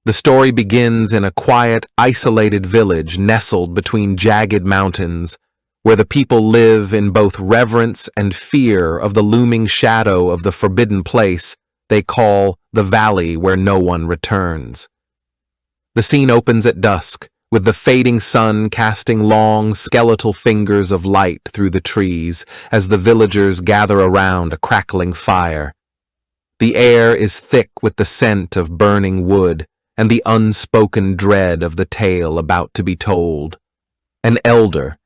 The story begins in a quiet, isolated village nestled between jagged mountains, where the people live in both reverence and fear of the looming shadow of the forbidden place they call the valley where no one returns. The scene opens at dusk, with the fading sun casting long, skeletal fingers of light through the trees as the villagers gather around a crackling fire. The air is thick with the scent of burning wood and the unspoken dread of the tale about to be told. An elder,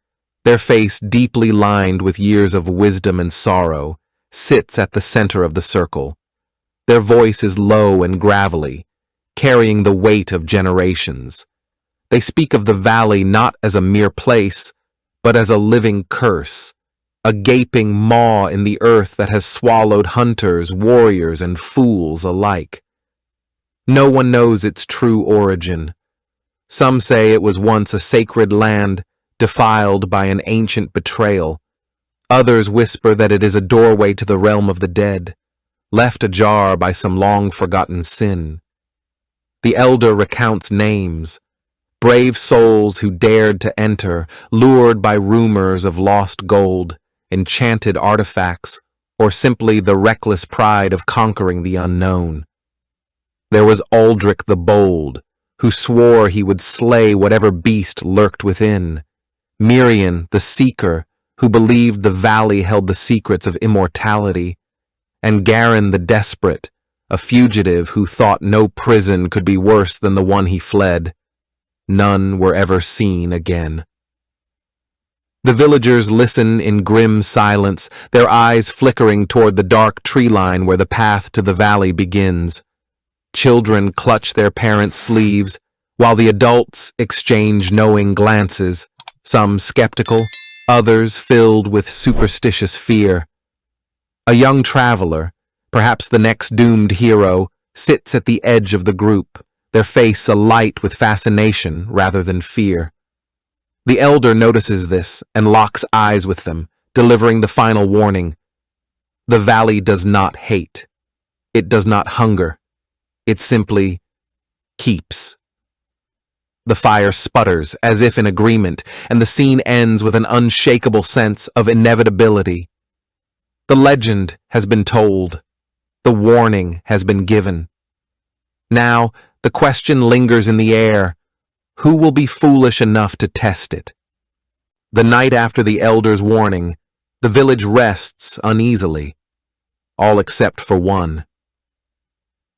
their face deeply lined with years of wisdom and sorrow, sits at the center of the circle. Their voice is low and gravelly, carrying the weight of generations. They speak of the valley not as a mere place, but as a living curse, a gaping maw in the earth that has swallowed hunters, warriors, and fools alike. No one knows its true origin. Some say it was once a sacred land, defiled by an ancient betrayal. Others whisper that it is a doorway to the realm of the dead, left ajar by some long-forgotten sin. The elder recounts names, brave souls who dared to enter, lured by rumors of lost gold, enchanted artifacts, or simply the reckless pride of conquering the unknown. There was Aldrich the Bold, who swore he would slay whatever beast lurked within. Mirian the Seeker, who believed the valley held the secrets of immortality. And Garin the Desperate, a fugitive who thought no prison could be worse than the one he fled. None were ever seen again. The villagers listen in grim silence, their eyes flickering toward the dark tree line where the path to the valley begins. Children clutch their parents' sleeves, while the adults exchange knowing glances, some skeptical, others filled with superstitious fear. A young traveler, perhaps the next doomed hero, sits at the edge of the group, their face alight with fascination rather than fear. The elder notices this and locks eyes with them, delivering the final warning. The valley does not hate. It does not hunger. It simply keeps. The fire sputters as if in agreement, and the scene ends with an unshakable sense of inevitability. The legend has been told. The warning has been given. Now, the question lingers in the air. Who will be foolish enough to test it? The night after the elder's warning, the village rests uneasily, all except for one.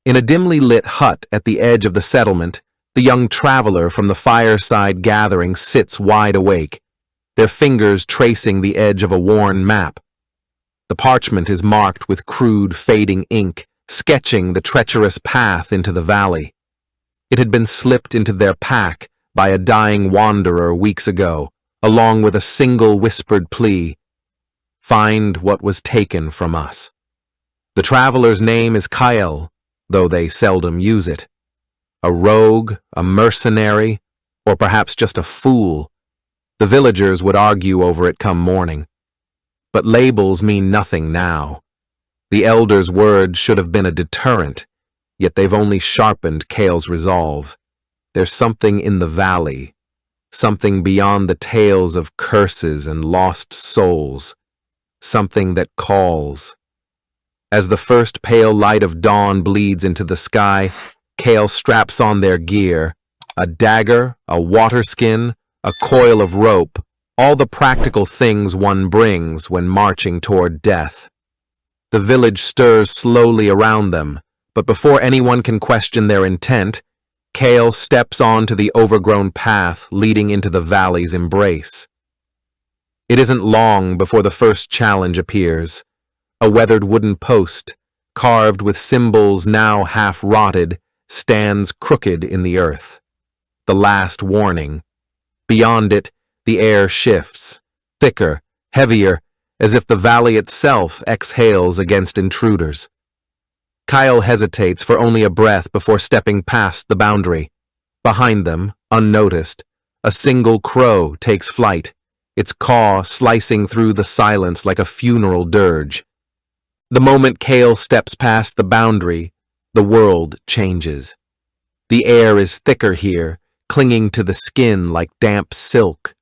In a dimly lit hut at the edge of the settlement, the young traveler from the fireside gathering sits wide awake, their fingers tracing the edge of a worn map. The parchment is marked with crude, fading ink, sketching the treacherous path into the valley. It had been slipped into their pack by a dying wanderer weeks ago, along with a single whispered plea, "Find what was taken from us." The traveler's name is Kyle, though they seldom use it. A rogue, a mercenary, or perhaps just a fool. The villagers would argue over it come morning. But labels mean nothing now. The elder's words should have been a deterrent, yet they've only sharpened Kale's resolve. There's something in the valley, something beyond the tales of curses and lost souls, something that calls. As the first pale light of dawn bleeds into the sky, Kale straps on their gear, a dagger, a water skin, a coil of rope, all the practical things one brings when marching toward death. The village stirs slowly around them, but before anyone can question their intent, Kale steps onto the overgrown path leading into the valley's embrace. It isn't long before the first challenge appears. A weathered wooden post, carved with symbols now half rotted, stands crooked in the earth. The last warning. Beyond it, the air shifts, thicker, heavier, as if the valley itself exhales against intruders. Kyle hesitates for only a breath before stepping past the boundary. Behind them, unnoticed, a single crow takes flight, its caw slicing through the silence like a funeral dirge. The moment Kale steps past the boundary, the world changes. The air is thicker here, clinging to the skin like damp silk.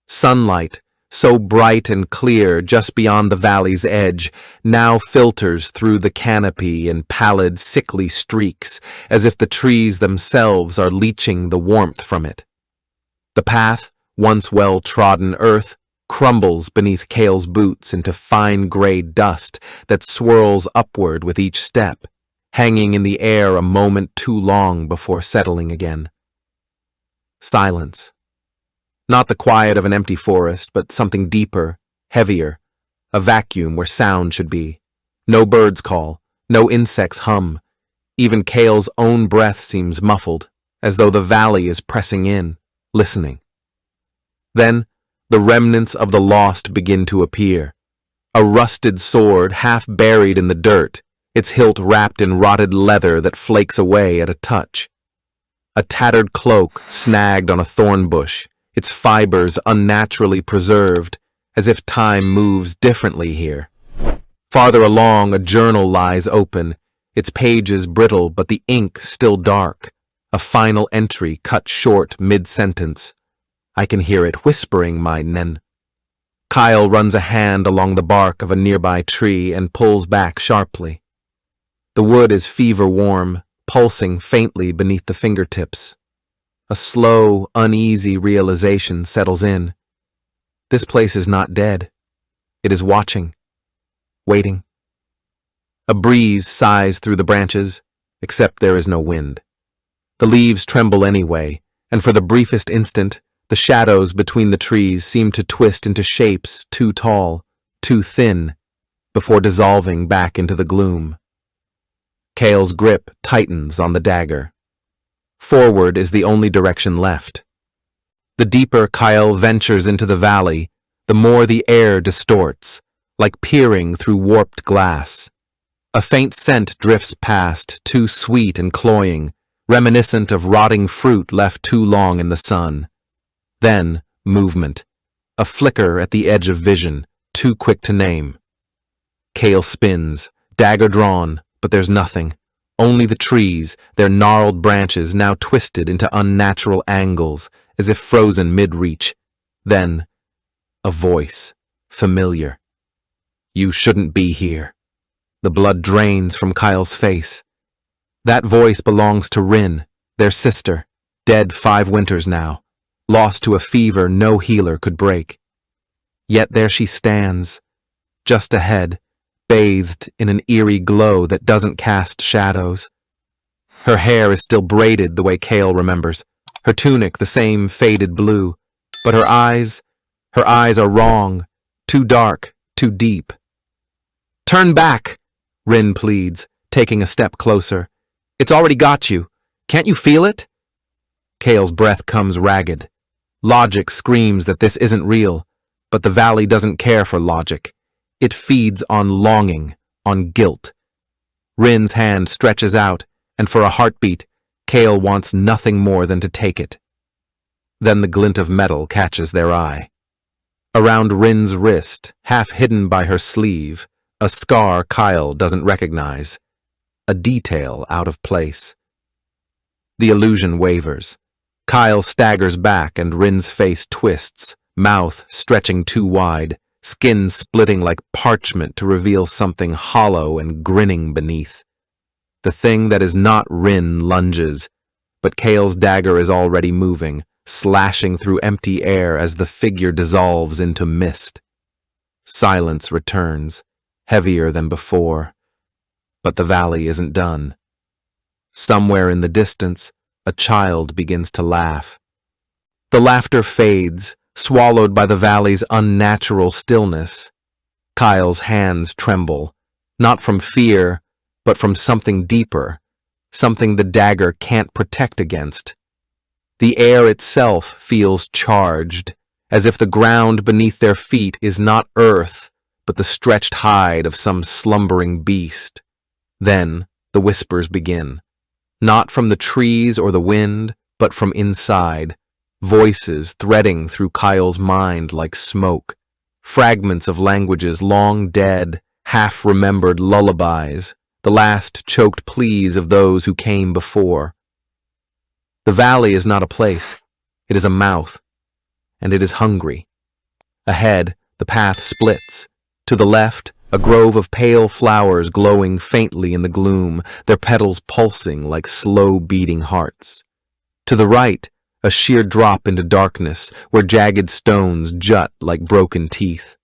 Sunlight, so bright and clear just beyond the valley's edge, now filters through the canopy in pallid, sickly streaks, as if the trees themselves are leaching the warmth from it. The path, once well-trodden earth, crumbles beneath Kale's boots into fine gray dust that swirls upward with each step, hanging in the air a moment too long before settling again. Silence. Not the quiet of an empty forest, but something deeper, heavier, a vacuum where sound should be. No birds call, no insects hum. Even Kale's own breath seems muffled, as though the valley is pressing in, listening. Then, the remnants of the lost begin to appear. A rusted sword half buried in the dirt, its hilt wrapped in rotted leather that flakes away at a touch. A tattered cloak snagged on a thorn bush, its fibers unnaturally preserved, as if time moves differently here. Farther along, a journal lies open, its pages brittle but the ink still dark, a final entry cut short mid-sentence. I can hear it whispering my nen. Kyle runs a hand along the bark of a nearby tree and pulls back sharply. The wood is fever-warm, pulsing faintly beneath the fingertips. A slow, uneasy realization settles in. This place is not dead. It is watching, waiting. A breeze sighs through the branches, except there is no wind. The leaves tremble anyway, and for the briefest instant, the shadows between the trees seem to twist into shapes too tall, too thin, before dissolving back into the gloom. Kale's grip tightens on the dagger. Forward is the only direction left. The deeper Kyle ventures into the valley, the more the air distorts, like peering through warped glass. A faint scent drifts past, too sweet and cloying, reminiscent of rotting fruit left too long in the sun. Then, movement. A flicker at the edge of vision, too quick to name. Kale spins, dagger drawn, but there's nothing. Only the trees, their gnarled branches now twisted into unnatural angles, as if frozen mid-reach. Then, a voice, familiar. You shouldn't be here. The blood drains from Kyle's face. That voice belongs to Rin, their sister, dead 5 winters now, lost to a fever no healer could break. Yet there she stands, just ahead, bathed in an eerie glow that doesn't cast shadows. Her hair is still braided the way Kale remembers, her tunic the same faded blue, but her eyes are wrong, too dark, too deep. Turn back, Rin pleads, taking a step closer. It's already got you. Can't you feel it? Kale's breath comes ragged. Logic screams that this isn't real, but the valley doesn't care for logic. It feeds on longing, on guilt. Rin's hand stretches out, and for a heartbeat, Kale wants nothing more than to take it. Then the glint of metal catches their eye. Around Rin's wrist, half hidden by her sleeve, a scar Kyle doesn't recognize, a detail out of place. The illusion wavers. Kyle staggers back and Rin's face twists, mouth stretching too wide, skin splitting like parchment to reveal something hollow and grinning beneath. The thing that is not Rin lunges, but Kale's dagger is already moving, slashing through empty air as the figure dissolves into mist. Silence returns, heavier than before, but the valley isn't done. Somewhere in the distance, a child begins to laugh. The laughter fades, swallowed by the valley's unnatural stillness. Kyle's hands tremble, not from fear, but from something deeper, something the dagger can't protect against. The air itself feels charged, as if the ground beneath their feet is not earth, but the stretched hide of some slumbering beast. Then the whispers begin, not from the trees or the wind, but from inside, voices threading through Kyle's mind like smoke, fragments of languages long dead, half-remembered lullabies, the last choked pleas of those who came before. The valley is not a place. It is a mouth, and it is hungry. Ahead, the path splits. To the left, a grove of pale flowers glowing faintly in the gloom, their petals pulsing like slow-beating hearts. To the right, a sheer drop into darkness where jagged stones jut like broken teeth.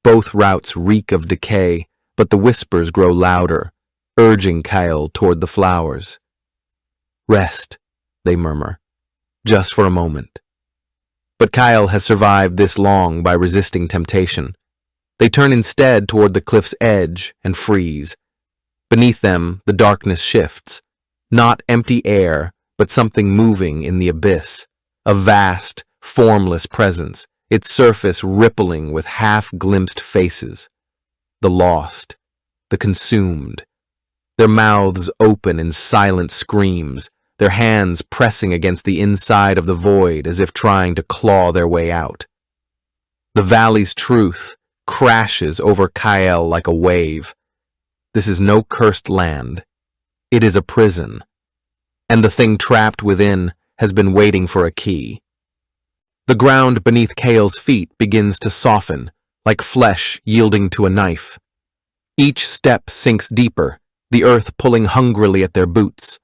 Both routes reek of decay, but the whispers grow louder, urging Kyle toward the flowers. Rest, they murmur, just for a moment. But Kyle has survived this long by resisting temptation. They turn instead toward the cliff's edge and freeze. Beneath them, the darkness shifts. Not empty air, but something moving in the abyss. A vast, formless presence, its surface rippling with half-glimpsed faces. The lost, the consumed. Their mouths open in silent screams, their hands pressing against the inside of the void as if trying to claw their way out. The valley's truth crashes over Kyle like a wave. This is no cursed land. It is a prison. And the thing trapped within has been waiting for a key. The ground beneath Kyle's feet begins to soften, like flesh yielding to a knife. Each step sinks deeper, the earth pulling hungrily at their boots.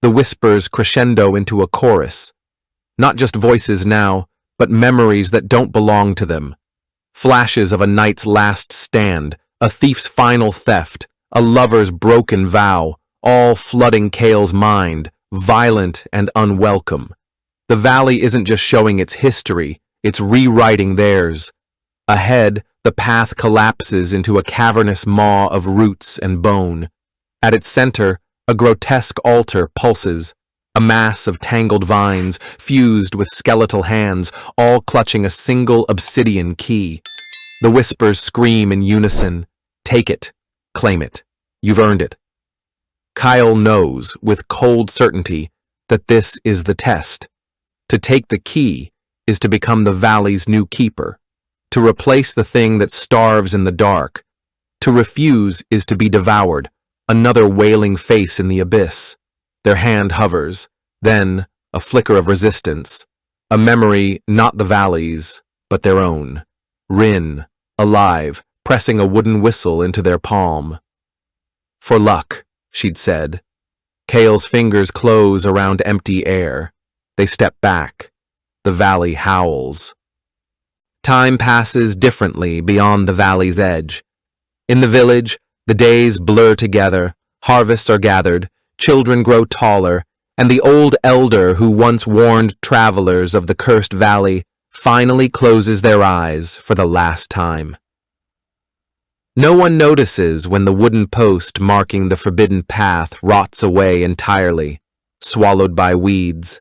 The whispers crescendo into a chorus. Not just voices now, but memories that don't belong to them. Flashes of a knight's last stand, a thief's final theft, a lover's broken vow, all flooding Kyle's mind, violent and unwelcome. The valley isn't just showing its history, it's rewriting theirs. Ahead, the path collapses into a cavernous maw of roots and bone. At its center, a grotesque altar pulses, a mass of tangled vines fused with skeletal hands, all clutching a single obsidian key. The whispers scream in unison, "Take it, claim it, you've earned it." Kyle knows, with cold certainty, that this is the test. To take the key is to become the valley's new keeper, to replace the thing that starves in the dark. To refuse is to be devoured, another wailing face in the abyss. Their hand hovers, then a flicker of resistance, a memory not the valley's, but their own. Rin, alive, pressing a wooden whistle into their palm. "For luck," she'd said. Kyle's fingers close around empty air. They step back. The valley howls. Time passes differently beyond the valley's edge. In the village, the days blur together, harvests are gathered, children grow taller, and the old elder who once warned travelers of the cursed valley finally closes their eyes for the last time. No one notices when the wooden post marking the forbidden path rots away entirely, swallowed by weeds.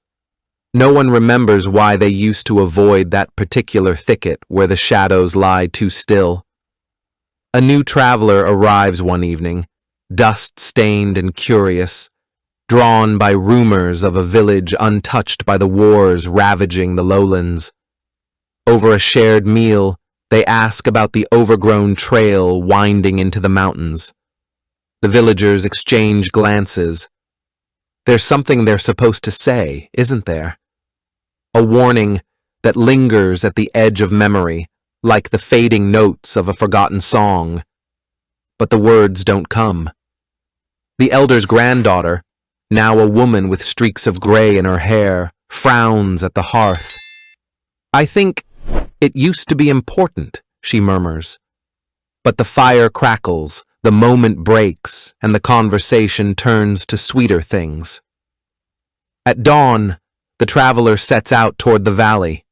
No one remembers why they used to avoid that particular thicket where the shadows lie too still. A new traveler arrives one evening, dust-stained and curious, drawn by rumors of a village untouched by the wars ravaging the lowlands. Over a shared meal, they ask about the overgrown trail winding into the mountains. The villagers exchange glances. There's something they're supposed to say, isn't there? A warning that lingers at the edge of memory, like the fading notes of a forgotten song. But the words don't come. The elder's granddaughter, now a woman with streaks of gray in her hair, frowns at the hearth. "I think it used to be important," she murmurs. But the fire crackles, the moment breaks, and the conversation turns to sweeter things. At dawn, the traveler sets out toward the valley.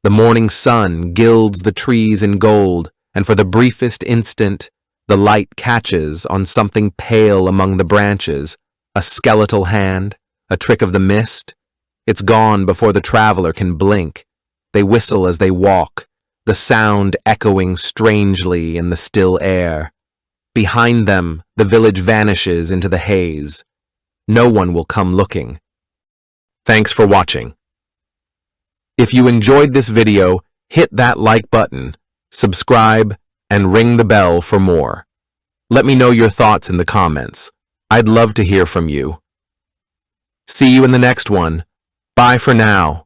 The morning sun gilds the trees in gold, and for the briefest instant, the light catches on something pale among the branches, a skeletal hand, a trick of the mist. It's gone before the traveler can blink. They whistle as they walk, the sound echoing strangely in the still air. Behind them, the village vanishes into the haze. No one will come looking. Thanks for watching. If you enjoyed this video, hit that like button, subscribe, and ring the bell for more. Let me know your thoughts in the comments. I'd love to hear from you. See you in the next one. Bye for now.